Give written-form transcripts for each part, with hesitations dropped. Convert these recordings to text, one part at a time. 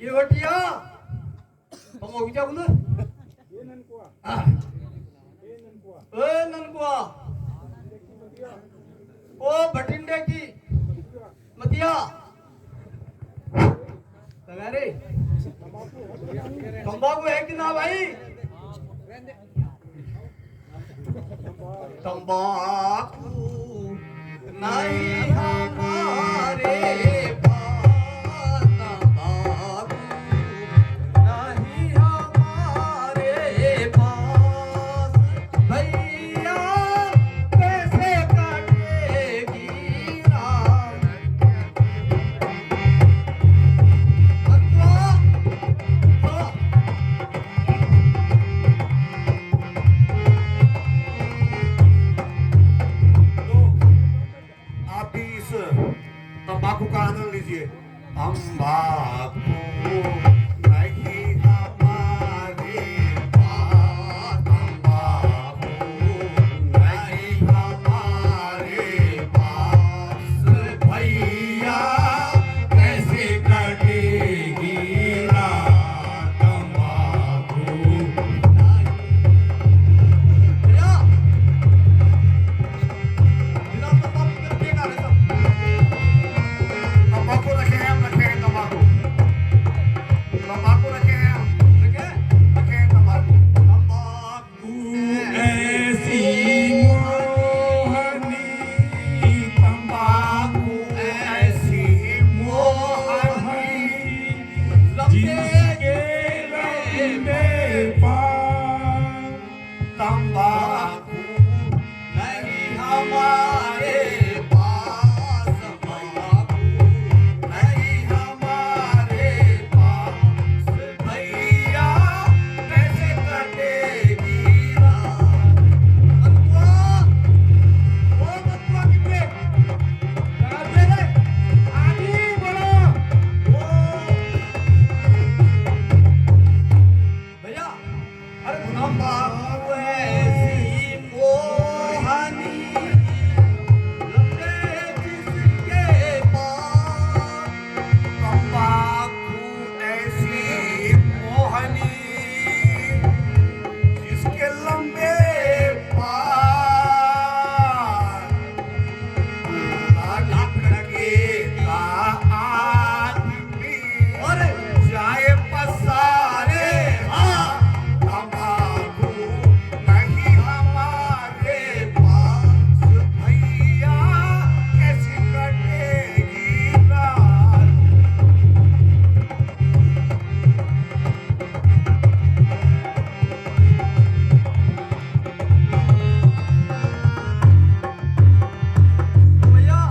ये हटिया पंगो क्या बोले ये ननकुआ ये ननकुआ ए ननकुआ ओ भटिंडे की मतिया तगारे तंबाकू है कि ना भाई तंबाकू नहीं हमारे पास तंबाकू नहीं हमारे पास भैया कैसे कटेगी रात आप भी इस तंबाकू का आनंद लीजिए। तंबाकू नहीं हमारे पास, तंबाकू नहीं हमारे पास भैया कैसे कटेगी रात तंबाकू भैया बिना तंबाकू के बेकार है सब तंबाकू रखे हैं हम रखे हैं तंबाकू तंबाकू रखे हैं हम ठीक है रखे हैं तंबाकू तंबाकू ऐसी मोहनी तंबाकू ऐसी मोहनी जिसके लंबे पांव तंबाकू नहीं हमारे पास तंबाकू नहीं हमारे पास भैया कैसे कटेगी रात बंदुआ वो बंदुआ की पेट लगा दे रे आगे बोलो ओ भैया अरे तंबाकू ऐसी मोहनी लंबे जिसके पास तंबाकू ऐसी मोहनी जिसके लंबे पार लगेगा आदमी अरे जाए पसारे हाँ तंबाकू नहीं हमारे पास भैया कैसी कटेगी रात भैया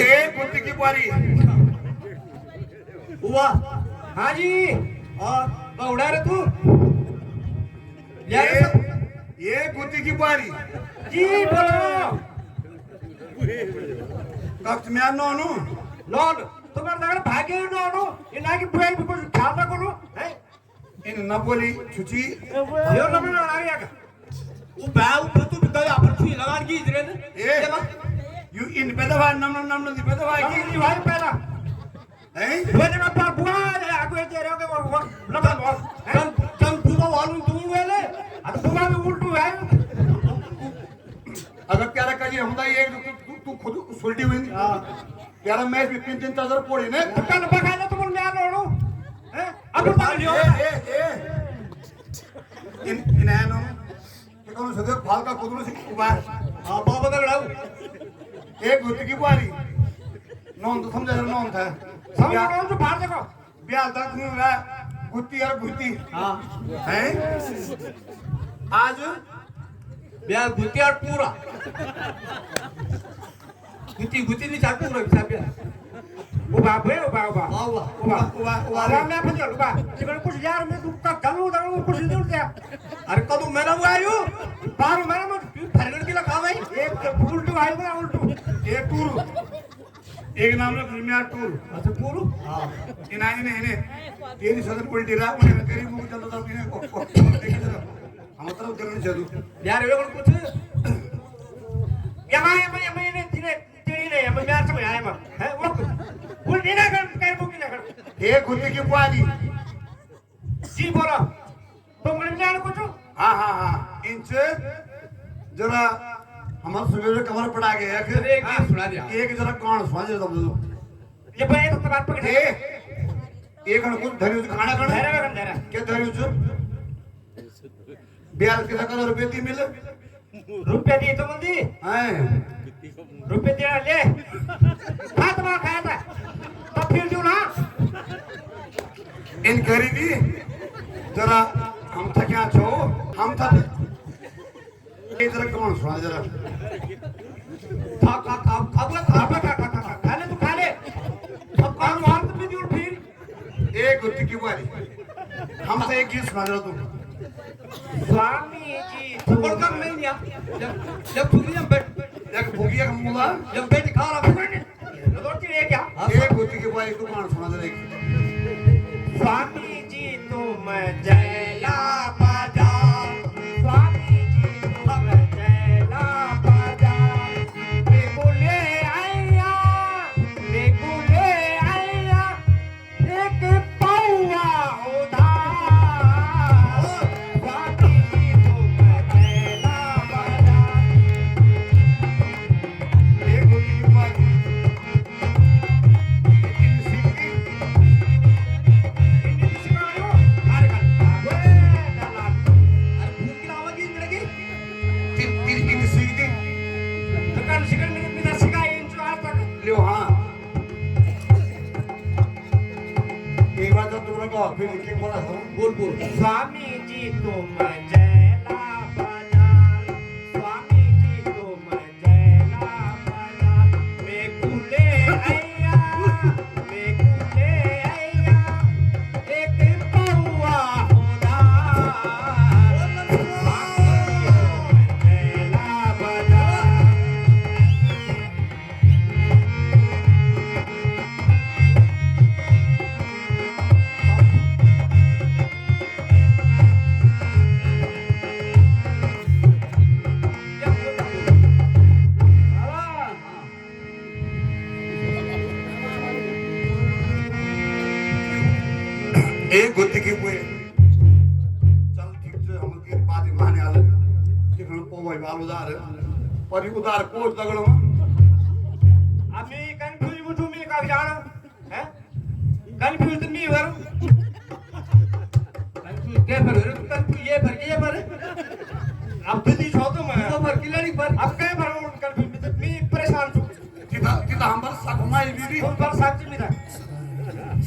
एक गुत्ती की बारी हुआ हाँ जी और बौड़ा रे तू ये ये गुत्ती की बारी जी बोलो कक्त में नोनू लोन तुम्हारे नगर भागे लोनो इना की बुआई भी कुछ ख्याल ना करो हैं इन न बोली छुची यो नंबर लगा गया का वो बाऊ पे तू बिका अपन छुई लगा की इधर ने ए यू इन पेदवा नम नम नम दी पेदवा की की भाई पहला हैं वेने का पर बुआ आगे जे रे के वो लगा लो कम पूरा वालू तू वेले अब बुआ भी उल्टू है अगर प्यारा काजी हमदा एक तू खुद सुलटी हुई प्यारा मैच भी 3-3 हजार पोड़ी ने कल बगाने तुम मैं लोड़ो हैं अब बता लियो ए इन इनानो के कोनो सदे फाल का कुदरो से उबार हां बाबा का लड़ाऊ एक गुत्ती की बारी नॉन तो समझा नॉन था समझ लो तो बाहर देखो ब्याह तक नहीं रहा गुत्ती और गुत्ती हां हैं आज ब्याह गुती और पूरा गुती नहीं चाटू पूरा हिसाब है ओ बाप रे ओ बाप वाह वाह वाह राम ने फंस गया चिकन कुछ यार मैं तू का कलू दाऊ कुछ नहीं दे अरे कदू मेरा वो आयो बार मेरा में फरगड़ के लगा भाई एक उल्टू आयो ना उल्टू एक टूर एक नाम रख प्रीमियर टूर अच्छा पूरू हां इनाई ने इन्हें तेरी सदन पलटी रहा मैंने तेरी मुंह चलता था इन्हें को देखिए जरा हम तरफ करने चलू यार ये कुछ यहां ये मैंने में आए मग है वो उल्टी ना कर काय बुकी ना कर एक होती की पाली जी बोलो तुम मुझे जान कुछ हाँ इनसे जरा हमारे सुबह कमर पड़ा गया अरे एक गीत सुना दिया एक जरा कौन सुना दे तुम ये भाई तो बात पकड़ ए एक कुछ धरी खाना खाना धैर्य धैर्य क्या धरी जो ब्याज के सका रुपए दी मिले रुपये दिए तो मंदी हैं रुपये दिया ले हाथ मार खाया था तब फिर क्यों ना इन करी दी जरा हम था क्या छो हम था ये जरा कौन सुना जरा खा ले तू खा ले अब काम मार तो भी दूर फिर एक गुत्ती की बारी हम से एक गीत सुना जरा तू स्वामी जी थप्पड़ का नहीं दिया जब थूकी जब बैठ एक भूगिया का मुला जब बैठ खा रहा रोटी रे क्या एक गुत्ती की बारी तू कौन सुना जरा एक स्वामी जी तुम जयला बाजा स्वामी जी तुम जयला बाजा बेगुले आया एक पौवा उधार स्वामी जी तुम जयला बाजा एक गुत्ती की बारी इन सीखी इन सीखी लियो हाँ एक बार तो तुमने कहा फिर एक बोला था बोल स्वामी जी तुम जयला बाजार स्वामी जी तुम जयला बाजार बेकुले आया एक पौवा उधार जयला बाजार एक गुत्ती की हुए चल ठीक से हम के बात माने आले कि हम पोवाई बाल उधार पर उधार को दगड़ में आम्ही कन्फ्युज मुठू मी का जाण है कन्फ्युज मी वर क्या भर ये भर अब दीदी छो तो मैं तो भर खिलाड़ी भर अब काय भरू कन्फ्युज मी परेशान छु तिथा तिथा हम पर सखमाई दीदी तुम पर साक्षी मी था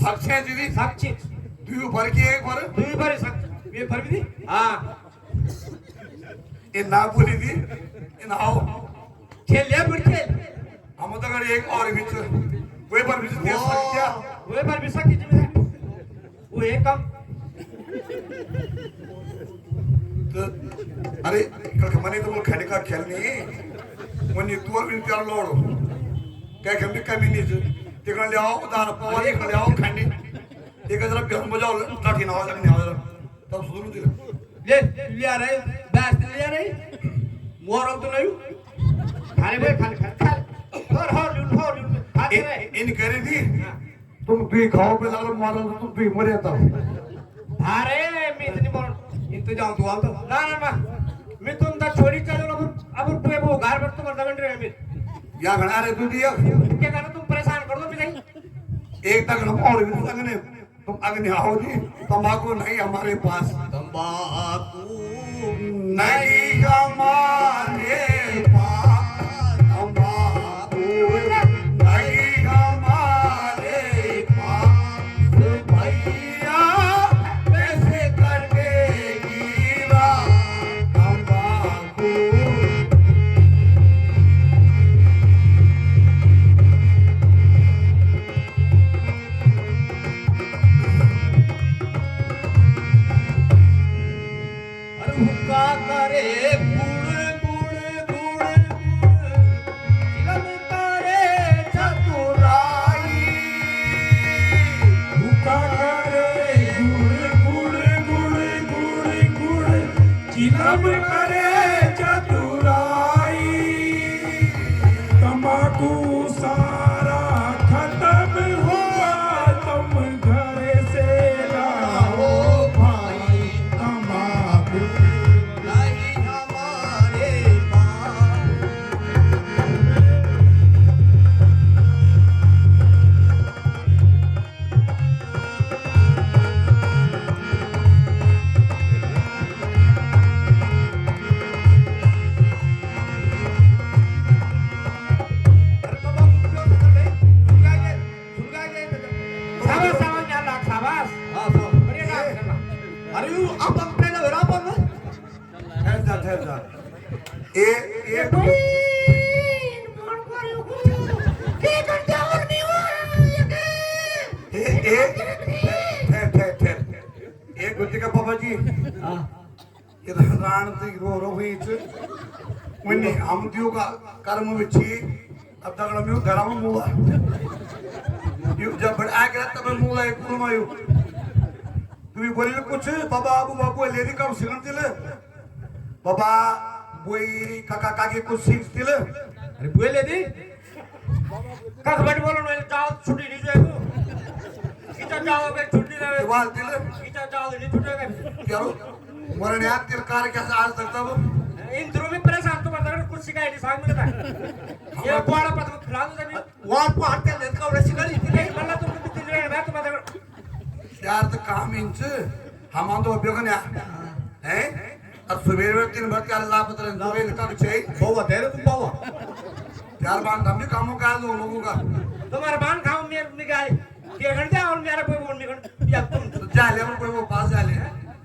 सक्षे दीदी साक्षी तू भर के एक भर तू भर साक्षी ये भर भी दी हां ये ना बोली दी इन आओ खेल ले फिर खेल हम तो कर एक और बीच वे पर बीच दे सकते वो भर भी साक्षी जी में वो एक काम तो अरे कल मने तो खाने का खेल नहीं मने तू और इन त्यार लोड़ो क्या कमी कमी नहीं तिकडे ले आओ उधार पवार इकडे आओ खांडी एक जरा बेहून बजाव लाठी नावा लागली नावा तब सुरू दिलं ले लिया रे बैठ लिया रे मोर तो नहीं खाली भाई खाली और लूट खाते रहे इन करे दी तुम भी खाओ पे लागल मारो तो तुम भी मरे आता अरे मी इतनी बोल इंतजाम तो आल तो ना मी तुमचा छोडी चालू अब पुए वो घर पर तुम दगन रे मी या घना रे तू दिया क्या करना तुम परेशान कर दो भी नहीं एक तक हम और भी संगने तुम अग्नि आओ जी तंबाकू नहीं हमारे पास तंबाकू नहीं हमारे पास तंबाकू नहीं हमारे पास भैया कैसे करके गिरा तंबाकू अरे हुक्का करे बुड़ बुड़ राण ती रो हुईच वनी हम दियो का कर्म विची अब तक मैं घर में मुआ यू जब बड़ा के तब मुआ एक कुल मायू तुम्ही बोलिल कुछ बाबा बाबू लेरी का सिगन दिले बाबा बोई काका काकी कुछ सीख दिले अरे बुए लेदी काका बड़ी बोलो ना जाओ छुट्टी नहीं जाएगो इतना जाओ के छुट्टी रहे वाल दिले इतना जाओ नहीं छुट्टी यारो मरने यार तेरे कार कैसे आज तक तब इन दोनों में परेशान तो बता कुछ सिखाई नहीं साग मिलता ये बड़ा पता खिला दो तभी वार को हट के लेट का उड़े सिखाई नहीं मल्ला तुम तो दिल में तो बता यार तो काम इंच हम तो उपयोग ने हैं अब सुबह 3 बजे अल्लाह पता नहीं सुबह का चाहिए बाबा तेरे तुम बाबा यार बात हम भी कामों का दो लोगों का तुम्हारा बान खाओ मेरे निकाय ये घंटे और मेरा कोई बोल निकल या तुम जा ले कोई वो पास जा ले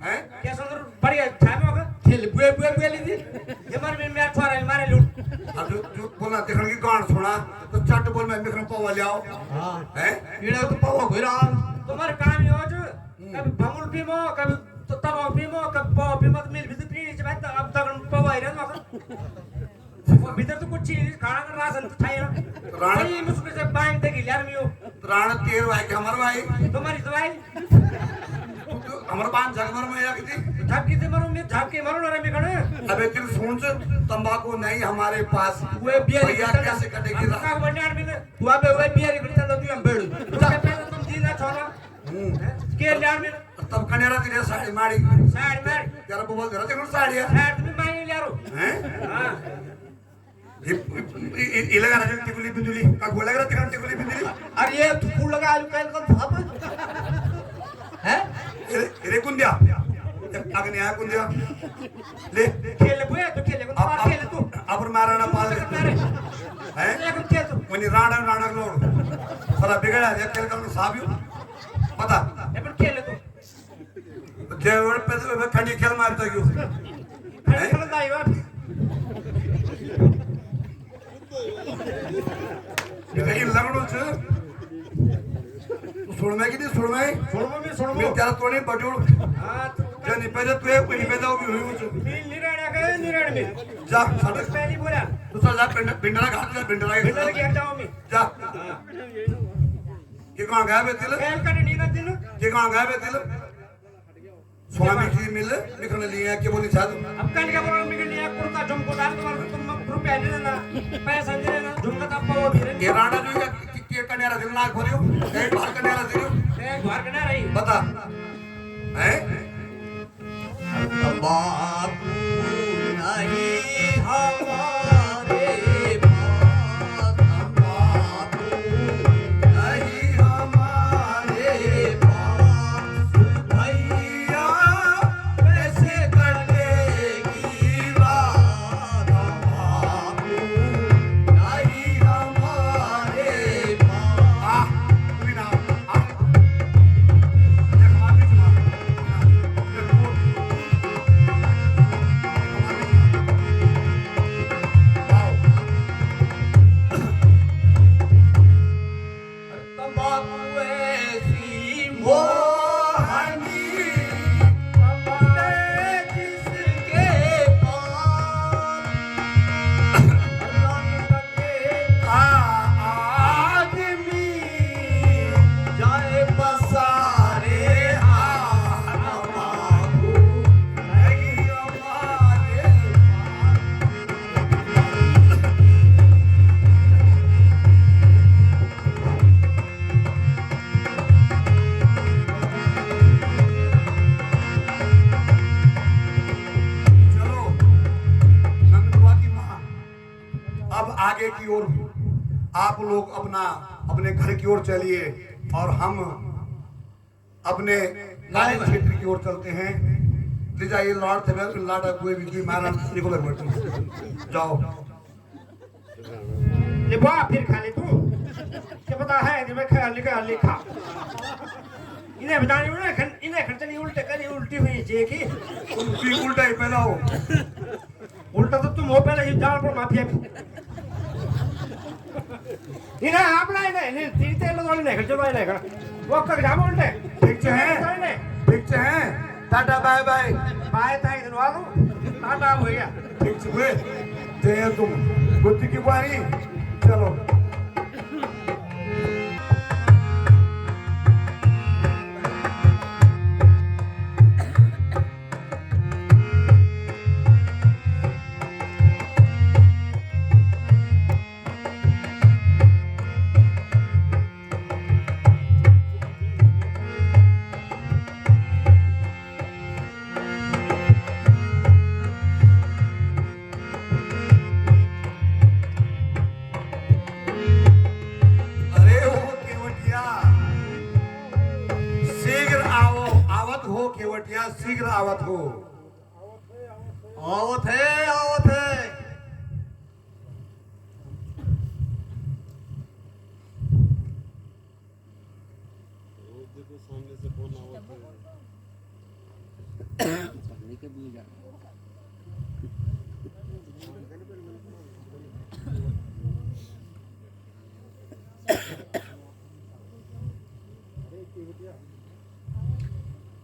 हैं क्या सुंदर बढ़िया छामे होगा खेल बुए बुए बुए ली थी ये मार में मैं छोरा मारे लूट अब जो बोला देखने की गान सुना तो चट बोल मैं मिखन पावा ले आओ हां हैं इड़ा तो पावा घोरा तुम्हारा काम ये हो जो कभी भंगुल पीमो कभी तो तब पीमो कभी पाव पीमो तो मिल भीतर पी से बात अब तक पावा ही रहना वो भीतर तो कुछ चीज खाना का राशन तो था ना राण ये मुझको से बैंक तक यार मियो राण तेर भाई के हमारे भाई तुम्हारी दवाई हमारे पान जगमर में या किसी झापकी से मरो मैं झापके मरो ना रे मैं कने अबे तेरे सुन से तंबाकू नहीं हमारे पास वो बियर भैया कैसे कटेगी रात का बन्यार में तू अबे वो बियर की तंदो तू हम बेड़ू पहले तुम जीना छोरा के यार में तब कनेरा तेरे साड़ी मारी साइड में यार बोल दे रहा साड़ी है साइड में माई यारो हैं हां ये लगा रहा है टिकुली बिंदुली का बोला रहा है टिकुली बिंदुली अरे ये फूल लगा आलू कैल कर भाप हैं रे कुंदिया अगने आ कुंदिया ले खेल बुए तो खेले को मार खेल तू अब मारना पाल हैं एक खेल तू वनी राणा लोड साला बिगड़ा है खेल कर साबियो पता ए पर खेल तू जेवड़ पे खंडी खेल मारता क्यों खेल दाई वा ये लगड़ो छ सुन में कि नहीं सुन में मैं तेरा तोड़े बटोड़ हां जनी पहले तू एक पहले पैदा हुई हुई छ मिल निराणा के निराण में जा साडे पहली बोला दूसरा जा पिंडरा घाट जा पिंडरा बिल्डर के हटाओ में जा ये कहां गया बे तिल खेल कर नीना दिन ये कहां गया बे तिल स्वामी जी मिल लिखने लिए के बोली छाद अब कल का बोल में लिया कुर्ता झुमको डाल तुम्हारे तुम रुपया दे देना पैसा दे देना झुमका तब पाओ फिर ये राणा जो के कन्यारा दिल नाक भरियो एक बार कन्यारा दियो ए घर कना रही बता हैं तंबाकू नहीं हमारे पास तंबाकू नहीं हमारे पास भैया कैसे कटेगी रात तंबाकू नहीं हमारे पास आ तू ना आ ये हमारे तंबाकू ऐसी मोहनी जिसके पास आदमी जाए पसारे तंबाकू नहीं हमारे चलो नंदुआ की मां अब आगे की ओर आप लोग अपने घर की ओर चलिए और हम अपने लाइन क्षेत्र की ओर चलते हैं ले जाइए लॉर्ड थे लाडा कोई भी मारा निकोलर बैठो जाओ ले बा फिर खा ले तू क्या पता है कि मैं खा लिखा इन्हें बताने में ना इन्हें खर्चनी उल्टे करी उल्टी हुई जे की उल्टी उल्टा ही पैदा हो उल्टा तो तुम हो पहले ये जाल पर माफिया में इन्हें आपला इन्हें तीते लोग नहीं खर्चो भाई नहीं वो कर जाम उल्टे ठीक है टाटा बाय बाय बाय ताई धनवादू टाटा भैया ठीक छे जय तुम बुद्धि की बारी चलो अरे हो केवटिया शीघ्र आओ आवत हो केवटिया शीघ्र आवत हो आवत है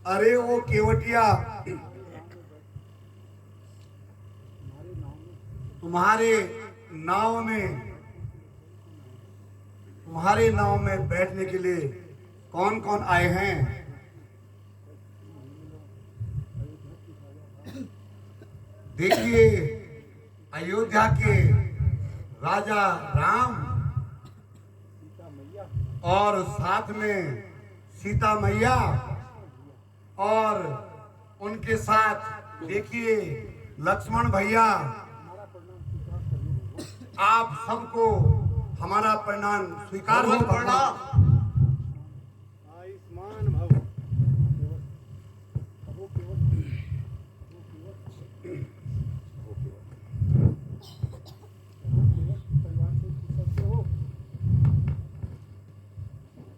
अरे ओ केवटिया तुम्हारे नाव में बैठने के लिए कौन कौन आए हैं देखिए अयोध्या के राजा राम और साथ में सीता मैया और उनके साथ देखिए लक्ष्मण भैया आप सबको हमारा प्रणाम स्वीकार हो प्रणाम आयुष्मान भव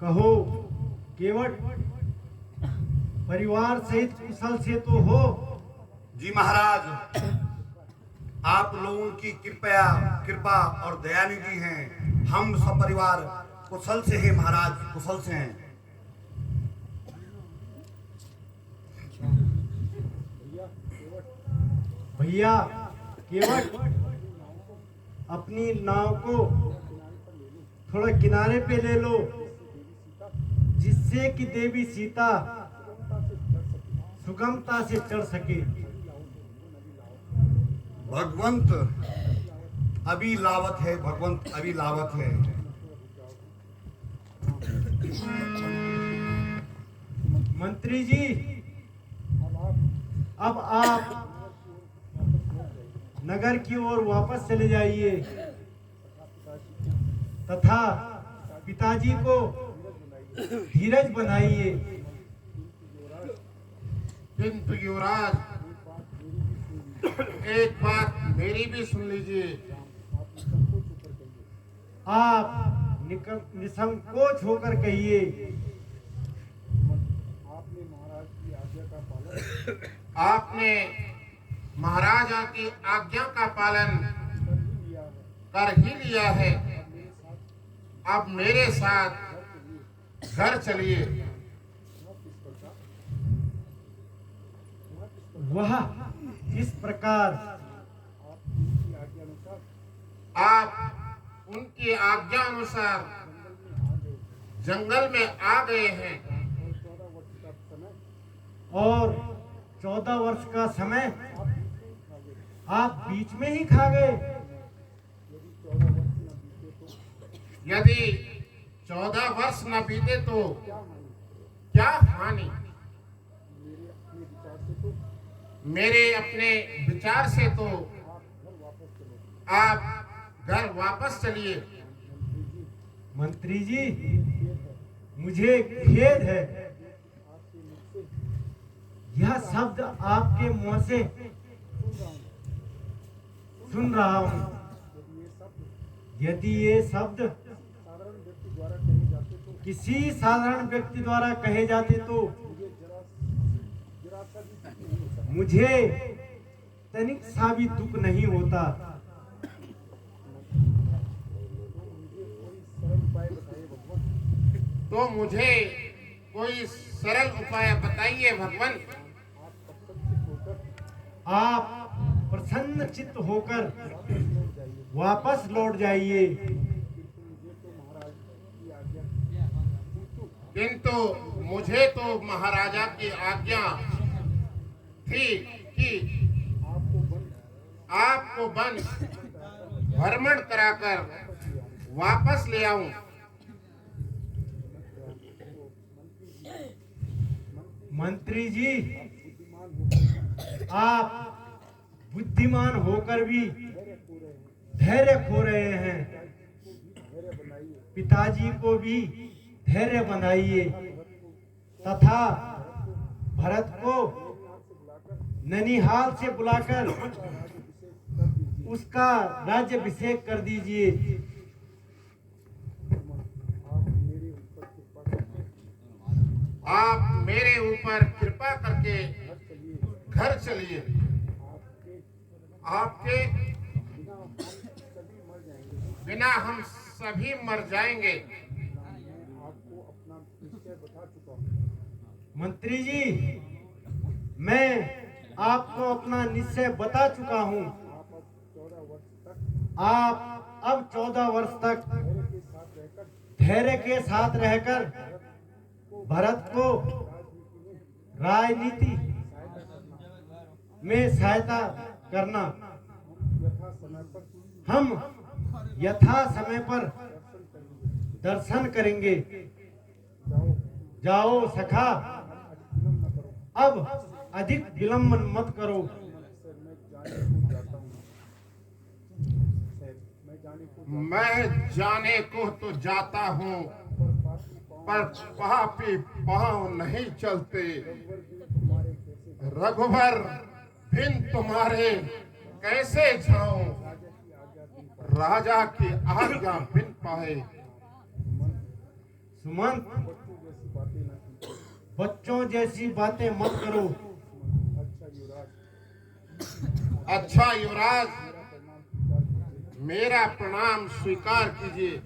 कहो केवट परिवार सहित कुशल से तो हो। जी महाराज आप लोगों की कृपा और दयानिधि हैं हम सब परिवार कुशल से हैं महाराज कुशल से हैं भैया केवट अपनी नाव को थोड़ा किनारे पे ले लो जिससे कि देवी सीता सुगमता से चढ़ सके। भगवंत अभी लावत है भगवंत अभी लावत है मंत्री जी अब आप नगर की ओर वापस चले जाइए तथा पिताजी को धीरज बनाइए। किंतु युवराज एक बात मेरी भी सुन लीजिए। आप निसंकोच होकर कहिए। आपने महाराजा की आज्ञा का पालन कर ही लिया है। अब मेरे साथ घर चलिए। वह इस प्रकार आप उनकी आज्ञा अनुसार जंगल में आ गए हैं और 14 वर्ष का समय आप बीच में ही खा गए। यदि 14 वर्ष न बीते तो क्या हानि। मेरे अपने विचार से तो आप घर वापस चलिए। मंत्री जी मुझे खेद है यह शब्द आपके मुंह से सुन रहा हूं। यदि ये शब्द किसी साधारण व्यक्ति द्वारा कहे जाते तो मुझे तनिक सा भी दुख नहीं होता। तो मुझे कोई सरल उपाय बताइए भगवान। आप प्रसन्न चित्त होकर वापस लौट जाइए। किंतु मुझे तो महाराजा की आज्ञा थी कि आपको वन भ्रमण कराकर वापस ले आऊं। मंत्री जी, आप बुद्धिमान होकर भी धैर्य खो रहे हैं। पिताजी को भी धैर्य बनाइए तथा भरत को ननिहाल से बुलाकर उसका राज्याभिषेक कर दीजिए। आप मेरे ऊपर कृपा करके घर चलिए। आपके बिना हम सभी मर जाएंगे। मंत्री जी, मैं आपको अपना निश्चय बता चुका हूं। आप अब 14 वर्ष तक धैर्य के साथ रहकर भरत को राजनीति में सहायता करना। हम यथा समय पर दर्शन करेंगे। जाओ सखा, अब अधिक विलंब मत करो। मैं जाने को तो जाता हूँ, पर पापी पांव नहीं चलते। रघुवर बिन तुम्हारे कैसे जाऊं, राजा की आज्ञा बिन पाए। सुमंत, बच्चों जैसी बातें मत करो। अच्छा युवराज, मेरा प्रणाम स्वीकार कीजिए।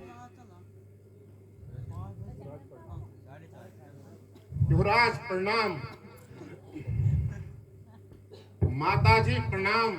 युवराज प्रणाम। माताजी प्रणाम।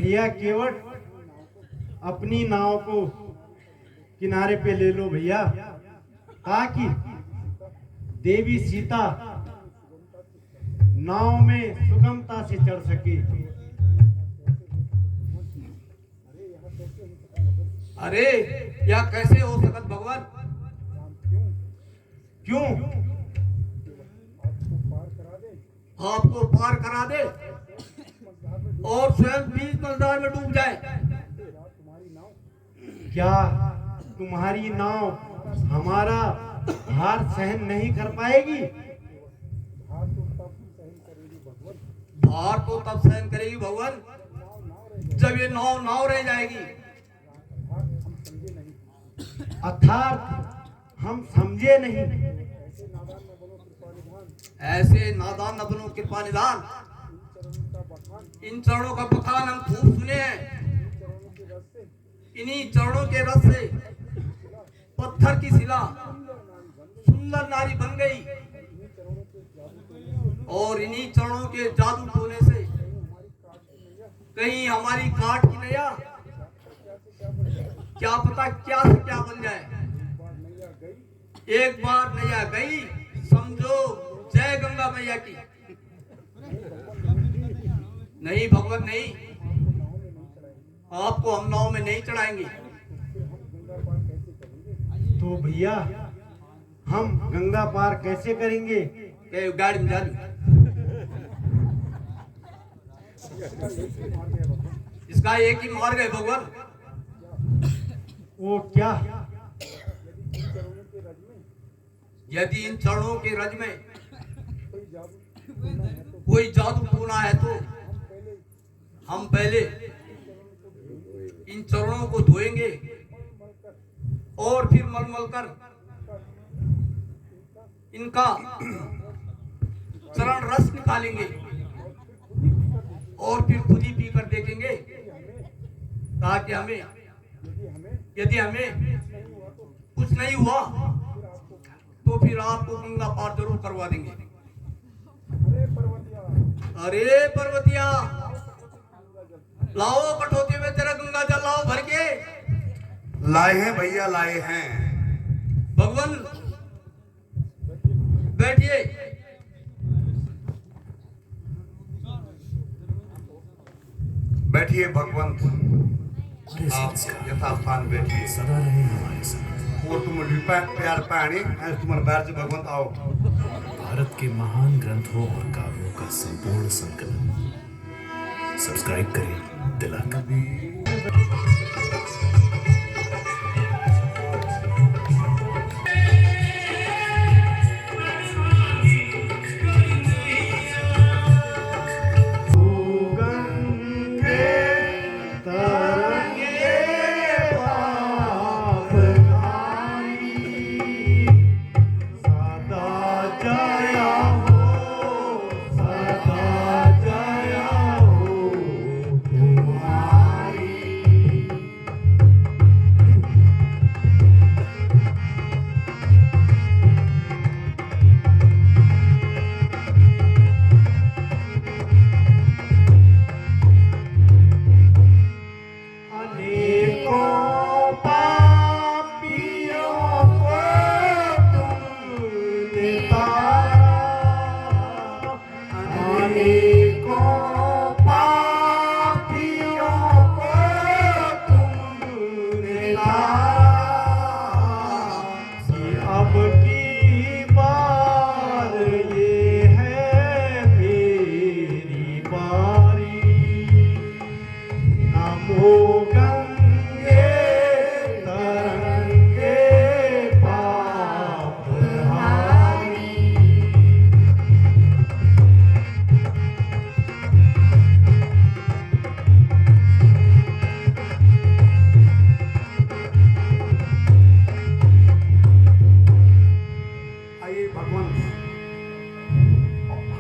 भैया केवट अपनी नाव को किनारे पे ले लो भैया, ताकि देवी सीता नाव में सुगमता से चढ़ सके। अरे यह कैसे हो सकत भगवान? क्यों? आपको पार करा दे और स्वयं बीच मझधार में डूब जाए। क्या तुम्हारी नाव हमारा भार सहन नहीं कर पाएगी? भार तो तब सहन करेगी भगवान जब ये नाव नाव रह जाएगी। अर्थात हम समझे नहीं। ऐसे नादान न बनो कृपा निदान। इन चरणों का बखान हम खूब सुने हैं। इन्हीं चरणों के रस से पत्थर की शिला सुंदर नारी बन गई और इन्हीं चरणों के जादू टोने से कहीं हमारी काट की नैया क्या पता क्या से क्या बन जाए। एक बार नैया गई समझो जय गंगा मैया की। नहीं भगवान नहीं, आपको हम नाव में नहीं चढ़ाएंगे। तो भैया हम गंगा पार कैसे करेंगे? क्या गाड़ी में जा लो। इसका एक ही मार्ग है भगवान। वो क्या? यदि इन चरणों के रज में कोई जादू टोना है तो हम पहले इन चरणों को धोएंगे और फिर मलमल कर इनका चरण रस निकालेंगे और फिर खुद ही पी कर देखेंगे ताकि हमें यदि हमें कुछ नहीं हुआ तो फिर आपको गंगा पार जरूर करवा देंगे। अरे पर्वतिया लाओ कटोती में तेरा गंगा जल लाओ भर के। लाए हैं भैया, लाए हैं। भगवान बैठिए। बैठिए भगवंत, आप यथास्थान बैठिए। सदा रहे हमारे साथ। और तुम प्यार पानी तुम्हारे बैर से भगवंत आओ। भारत के महान ग्रंथों और काव्यों का संपूर्ण संकलन। सब्सक्राइब करें तिलक।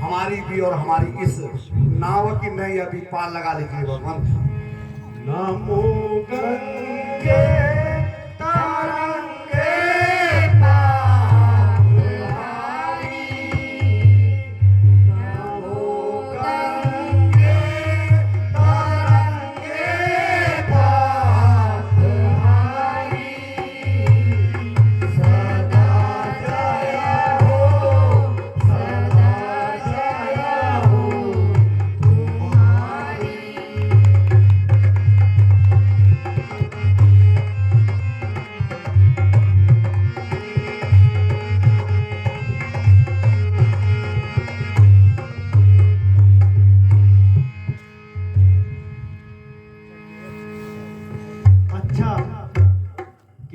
हमारी भी और हमारी इस नाव की नई अभी पार लगा लीजिए भगवंत। नमो गंगे तरंगे नमो गंगे तरंगे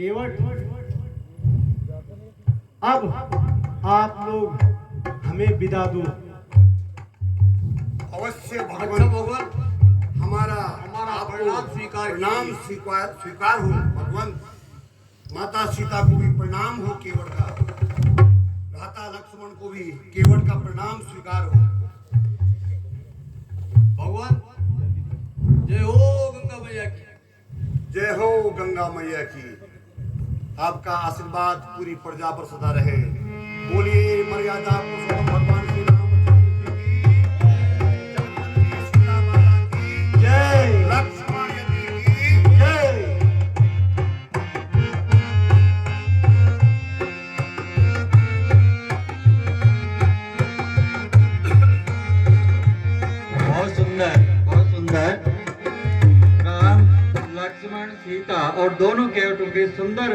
केवट, अब आप लोग हमें विदा दो। अवश्य अच्छा भगवान, भगवान, हमारा आपको प्रणाम स्वीकार प्रणाम स्वीकार हो भगवान। माता सीता को भी प्रणाम हो केवट का, भ्राता लक्ष्मण को भी केवट का प्रणाम स्वीकार हो। भगवान, जय हो गंगा मैया की। जय हो गंगा मैया की। आपका आशीर्वाद पूरी प्रजा पर सदा रहे। बोलिए मर्यादा पुरुषोत्तम भगवान श्री रामचंद्र जी की, जगन्नाथ सीता माता की जय। लक्ष्मण जी की जय। बहुत सुंदर, बहुत सुंदर। राम, लक्ष्मण, सीता और दोनों केवटों के सुंदर